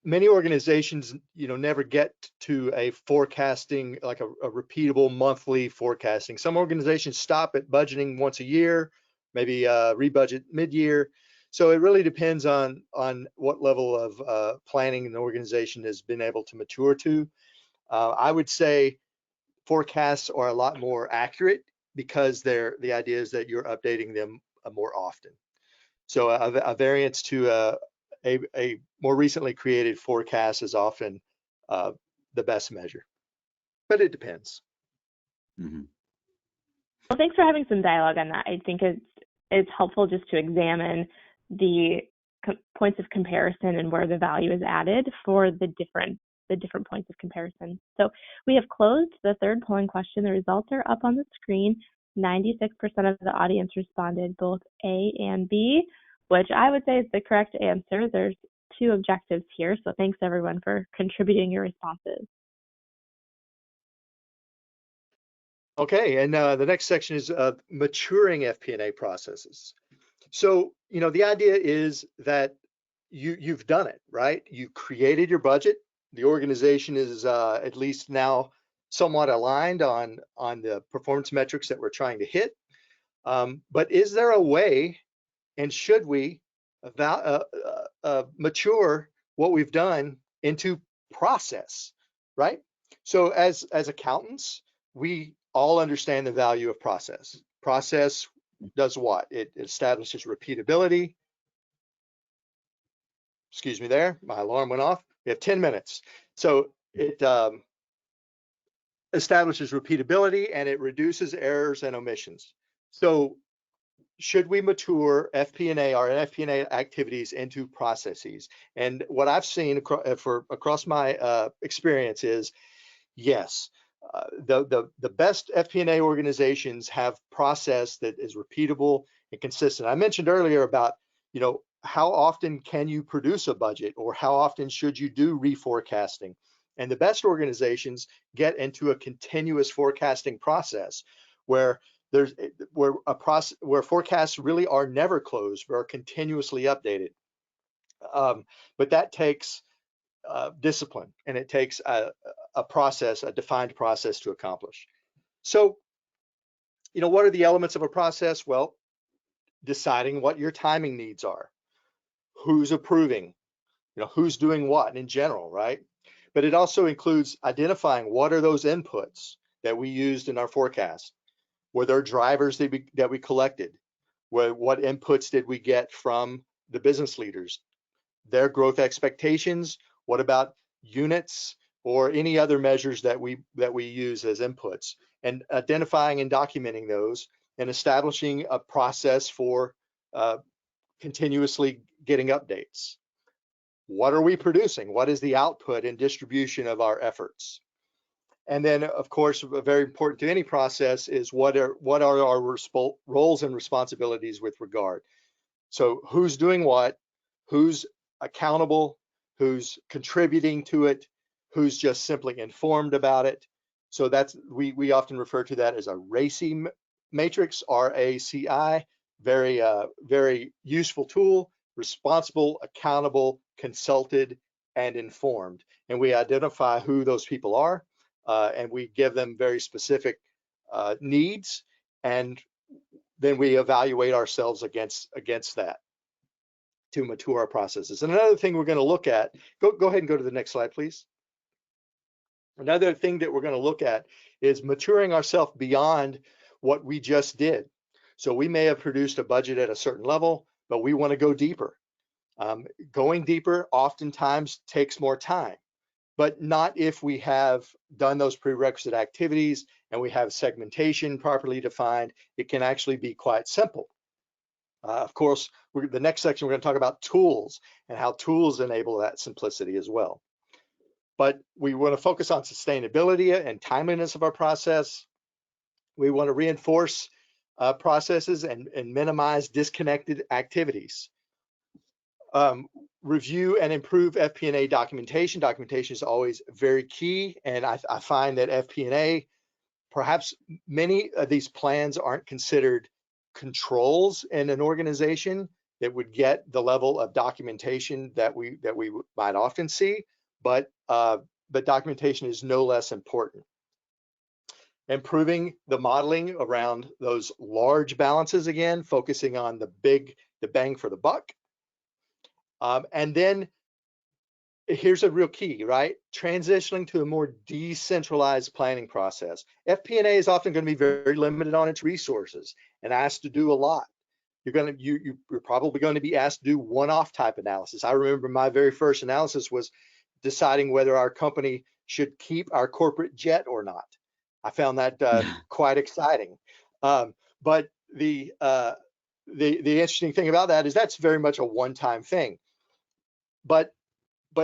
Many organizations, never get to a forecasting, like a repeatable monthly forecasting. Some organizations stop at budgeting once a year, maybe rebudget mid-year. So it really depends on what level of planning an organization has been able to mature to. I would say forecasts are a lot more accurate because the idea is that you're updating them more often. So a variance to a more recently created forecast is often the best measure, but it depends. Mm-hmm. Well, thanks for having some dialogue on that. I think it's helpful just to examine the points of comparison and where the value is added for the different points of comparison. So we have closed the third polling question. The results are up on the screen. 96% of the audience responded both A and B, which I would say is the correct answer. There's two objectives here. So thanks everyone for contributing your responses. Okay, and the next section is maturing FP&A processes. So, the idea is that you've done it, right? You created your budget. The organization is at least now somewhat aligned on the performance metrics that we're trying to hit. But is there a way, and should we mature what we've done into process, right? So as accountants, we all understand the value of process. Process does what? It establishes repeatability. Excuse me there, my alarm went off. We have 10 minutes. So it establishes repeatability and it reduces errors and omissions. So should we mature FP&A or FP&A activities into processes? And what I've seen across my experience is yes. The best FP&A organizations have process that is repeatable and consistent. I mentioned earlier about, how often can you produce a budget or how often should you do reforecasting? And the best organizations get into a continuous forecasting process where forecasts really are never closed, but are continuously updated. But that takes discipline, and it takes a defined process to accomplish. So, what are the elements of a process? Well, deciding what your timing needs are, who's approving, who's doing what in general, right? But it also includes identifying what are those inputs that we used in our forecast. Were there drivers that we collected? What inputs did we get from the business leaders? Their growth expectations? What about units or any other measures that we use as inputs? And identifying and documenting those and establishing a process for continuously getting updates. What are we producing? What is the output and distribution of our efforts? And then, of course, very important to any process is what are our roles and responsibilities with regard. So who's doing what, who's accountable, who's contributing to it, who's just simply informed about it. So that's we often refer to that as a RACI matrix, RACI, very useful tool: responsible, accountable, consulted, and informed. And we identify who those people are. And we give them very specific needs, and then we evaluate ourselves against that to mature our processes. And another thing we're going to look at, go ahead and go to the next slide, please. Another thing that we're going to look at is maturing ourselves beyond what we just did. So we may have produced a budget at a certain level, but we want to go deeper. Going deeper oftentimes takes more time, but not if we have done those prerequisite activities and we have segmentation properly defined. It can actually be quite simple. Of course, the next section, we're going to talk about tools and how tools enable that simplicity as well. But we want to focus on sustainability and timeliness of our process. We want to reinforce processes and minimize disconnected activities. Review and improve FP&A documentation. Documentation is always very key, and I find that FP&A, perhaps many of these plans aren't considered controls in an organization that would get the level of documentation that we might often see, but documentation is no less important. Improving the modeling around those large balances, again, focusing on the bang for the buck. And then here's a real key, right? Transitioning to a more decentralized planning process. FP&A is often going to be very limited on its resources and asked to do a lot. You're probably going to be asked to do one-off type analysis. I remember my very first analysis was deciding whether our company should keep our corporate jet or not. I found that quite exciting. But the interesting thing about that is that's very much a one-time thing. But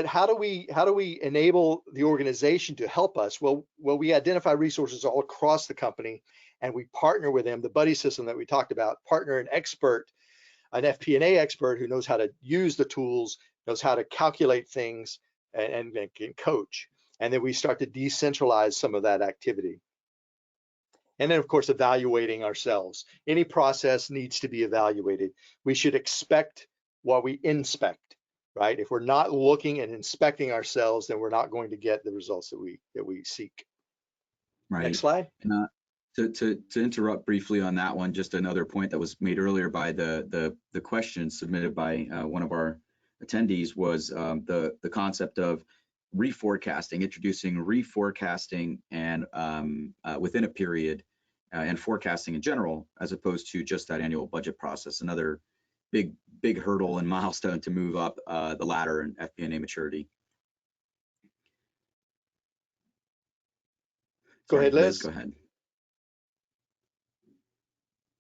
how do we enable the organization to help us? Well, we identify resources all across the company, and we partner with them. The buddy system that we talked about, partner and expert an FP&A expert who knows how to use the tools, knows how to calculate things, and can coach. And then we start to decentralize some of that activity. And then, of course, evaluating ourselves. Any process needs to be evaluated. We should expect what we inspect, right? If we're not looking and inspecting ourselves, then we're not going to get the results that we seek. Right. Next slide. And, to interrupt briefly on that one, just another point that was made earlier by the question submitted by one of our attendees was the concept of reforecasting, introducing reforecasting and within a period and forecasting in general, as opposed to just that annual budget process. Another big hurdle and milestone to move up the ladder in FP&A maturity. Go ahead, Liz. Go ahead.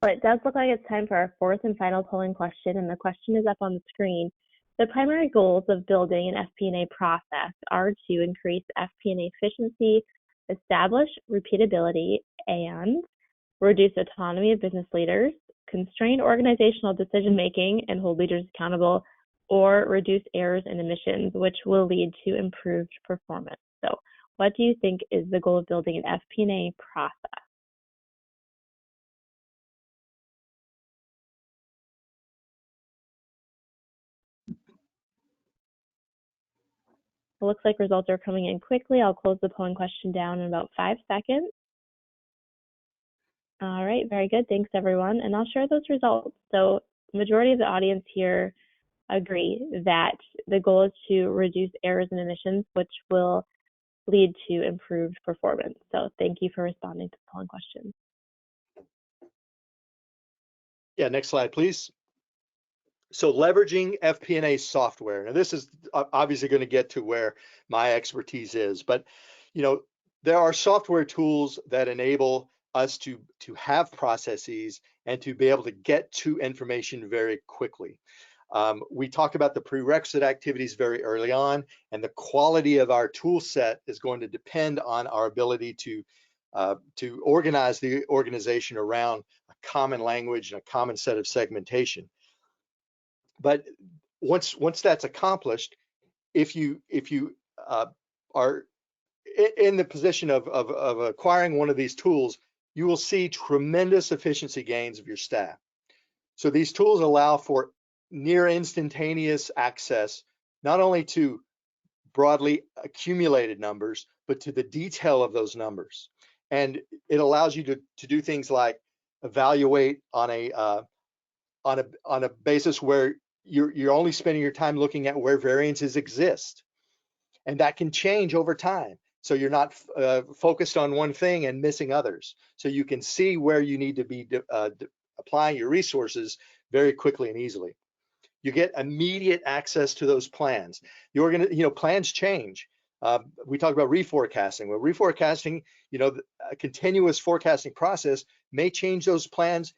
Well, it does look like it's time for our fourth and final polling question, and the question is up on the screen. The primary goals of building an FP&A process are to increase FP&A efficiency, establish repeatability, and reduce autonomy of business leaders, constrain organizational decision-making and hold leaders accountable, or reduce errors and emissions, which will lead to improved performance. So what do you think is the goal of building an FP&A process? It looks like results are coming in quickly. I'll close the polling question down in about 5 seconds. All right, very good. Thanks, everyone. And I'll share those results. So the majority of the audience here agree that the goal is to reduce errors and emissions, which will lead to improved performance. So thank you for responding to the polling question. Yeah, next slide, please. So leveraging FP&A software. Now this is obviously going to get to where my expertise is, but there are software tools that enable us to have processes and to be able to get to information very quickly. We talked about the prerequisite activities very early on, and the quality of our tool set is going to depend on our ability to organize the organization around a common language and a common set of segmentation. But once that's accomplished, if you are in the position of acquiring one of these tools, you will see tremendous efficiency gains of your staff. So these tools allow for near instantaneous access, not only to broadly accumulated numbers, but to the detail of those numbers. And it allows you to do things like evaluate on a basis where you're only spending your time looking at where variances exist, and that can change over time. So you're not focused on one thing and missing others. So you can see where you need to be applying your resources very quickly and easily. You get immediate access to those plans. Plans change. We talk about reforecasting. Well, reforecasting, a continuous forecasting process may change those plans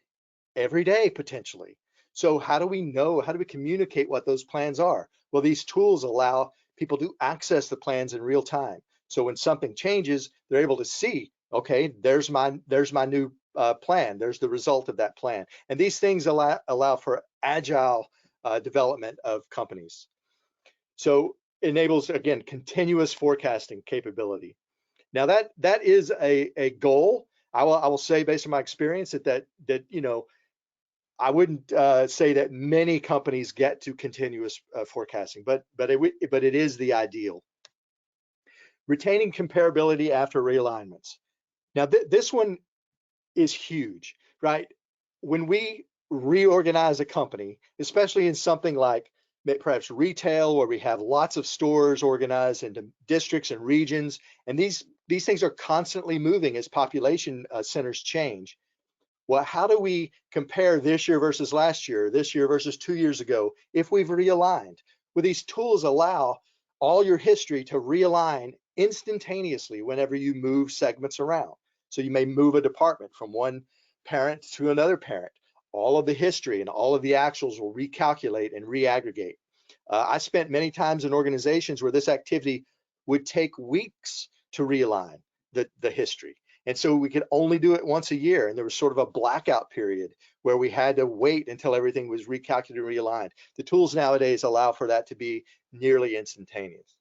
every day potentially. So how do we know, how do we communicate what those plans are? Well, these tools allow people to access the plans in real time. So when something changes, they're able to see, okay, there's my new plan. There's the result of that plan. And these things allow for agile development of companies. So enables, again, continuous forecasting capability. Now that is a goal. I will say, based on my experience, that I wouldn't say that many companies get to continuous forecasting, but it is the ideal. Retaining comparability after realignments. Now this one is huge, right? When we reorganize a company, especially in something like perhaps retail, where we have lots of stores organized into districts and regions, and these things are constantly moving as population centers change. Well, how do we compare this year versus last year, this year versus 2 years ago, if we've realigned? Well, these tools allow all your history to realign instantaneously whenever you move segments around. So you may move a department from one parent to another parent. All of the history and all of the actuals will recalculate and reaggregate. I spent many times in organizations where this activity would take weeks to realign the history. And so we could only do it once a year. And there was sort of a blackout period where we had to wait until everything was recalculated and realigned. The tools nowadays allow for that to be nearly instantaneous.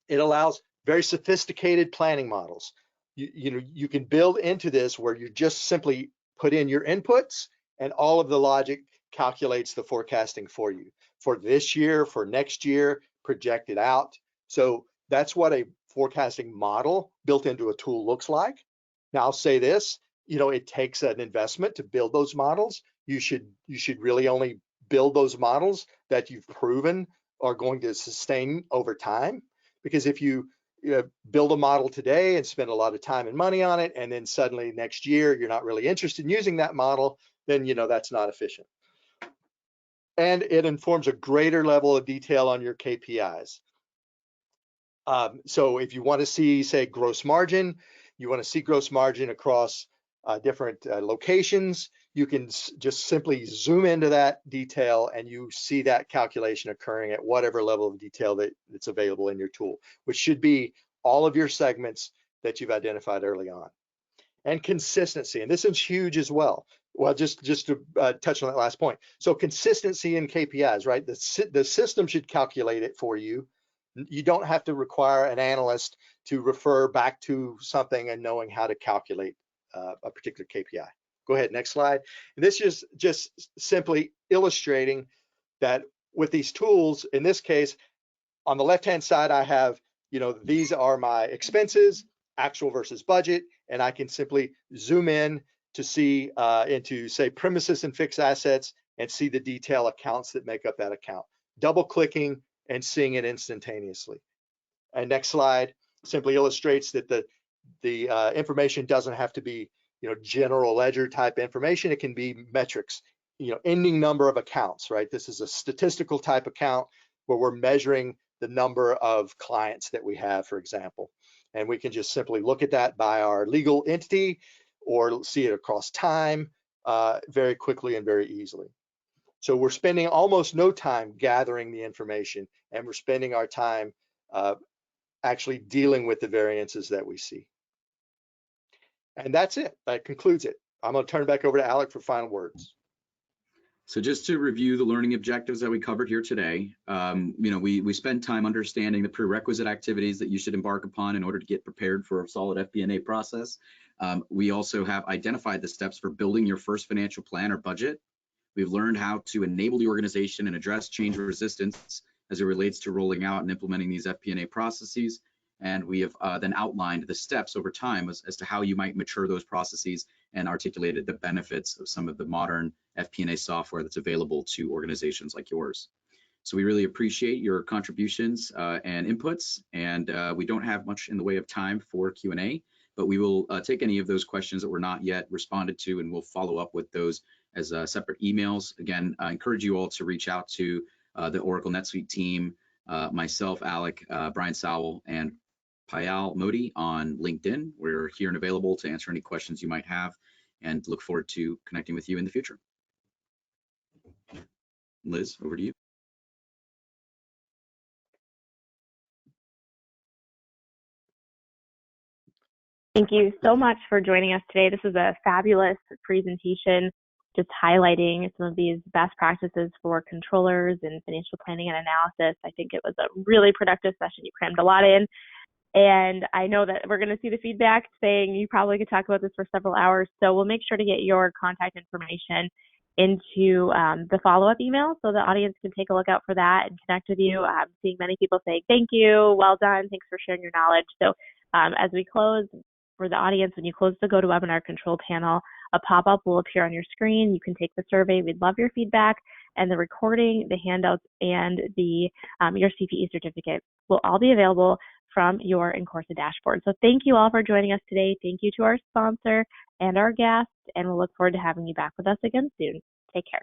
It allows very sophisticated planning models. You can build into this where you just simply put in your inputs and all of the logic calculates the forecasting for you for this year, for next year, project it out. So that's what a forecasting model built into a tool looks like. Now I'll say this, it takes an investment to build those models. You should really only build those models that you've proven are going to sustain over time. Because if you build a model today and spend a lot of time and money on it, and then suddenly next year you're not really interested in using that model, then that's not efficient. And it informs a greater level of detail on your KPIs. So if you want to see, say, gross margin, you want to see gross margin across different locations, you can just simply zoom into that detail and you see that calculation occurring at whatever level of detail that's available in your tool, which should be all of your segments that you've identified early on. And consistency, and this is huge as well. Well, just to touch on that last point. So consistency in KPIs, right? The system should calculate it for you. You don't have to require an analyst to refer back to something and knowing how to calculate a particular KPI. Go ahead, next slide. And this is just simply illustrating that with these tools, in this case, on the left-hand side, I have, these are my expenses, actual versus budget, and I can simply zoom in to see into, say, premises and fixed assets and see the detail accounts that make up that account. Double-clicking and seeing it instantaneously. And next slide simply illustrates that the information doesn't have to be general ledger type information. It can be metrics, ending number of accounts, right? This is a statistical type account where we're measuring the number of clients that we have, for example. And we can just simply look at that by our legal entity or see it across time very quickly and very easily. So we're spending almost no time gathering the information, and we're spending our time actually dealing with the variances that we see. And that's it. That concludes it. I'm going to turn it back over to Alec for final words. So just to review the learning objectives that we covered here today, we spent time understanding the prerequisite activities that you should embark upon in order to get prepared for a solid FP&A process. We also have identified the steps for building your first financial plan or budget. We've learned how to enable the organization and address change resistance as it relates to rolling out and implementing these FP&A processes. And we have then outlined the steps over time as to how you might mature those processes and articulated the benefits of some of the modern FP&A software that's available to organizations like yours. So we really appreciate your contributions and inputs, and we don't have much in the way of time for Q&A, but we will take any of those questions that were not yet responded to, and we'll follow up with those as separate emails. Again, I encourage you all to reach out to the Oracle NetSuite team, myself, Alec, Bryant Sowell, and Payal Modi on LinkedIn. We're here and available to answer any questions you might have, and look forward to connecting with you in the future. Liz, over to you. Thank you so much for joining us today. This was a fabulous presentation, just highlighting some of these best practices for controllers and financial planning and analysis. I think it was a really productive session. You crammed a lot in. And I know that we're going to see the feedback saying you probably could talk about this for several hours. So we'll make sure to get your contact information into the follow-up email so the audience can take a look out for that and connect with you. I'm seeing many people saying, thank you, well done, thanks for sharing your knowledge. So as we close, for the audience, when you close the GoToWebinar control panel, a pop-up will appear on your screen. You can take the survey. We'd love your feedback, and the recording, the handouts, and the your CPE certificate will all be available from your Encoursa dashboard. So thank you all for joining us today. Thank you to our sponsor and our guests, and we'll look forward to having you back with us again soon. Take care.